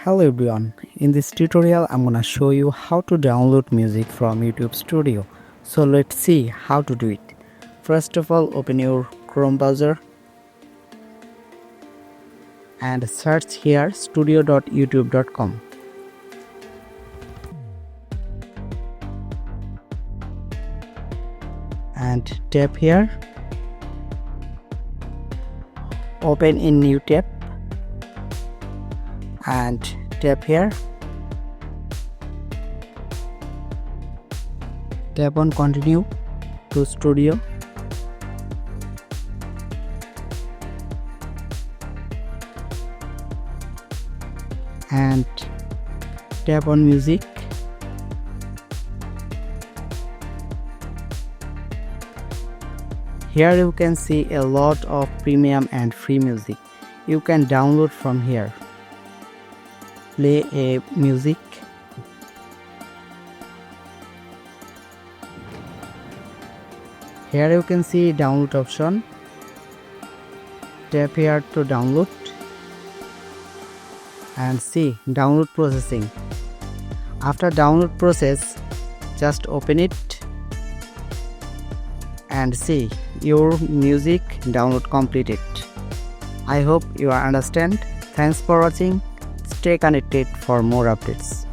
Hello everyone, in this tutorial I'm gonna show you how to download music from YouTube Studio. So let's see how to do it. First of all, open your Chrome browser and search here studio.youtube.com. And tap here, open in new tab and tap here, tap on continue to studio and tap on music. Here you can see a lot of premium and free music. You can download from here. Play a music. Here you can see download option. Tap here to download and see download processing. After download process, just open it and see your music download completed. I hope you understand. Thanks for watching. Stay connected for more updates.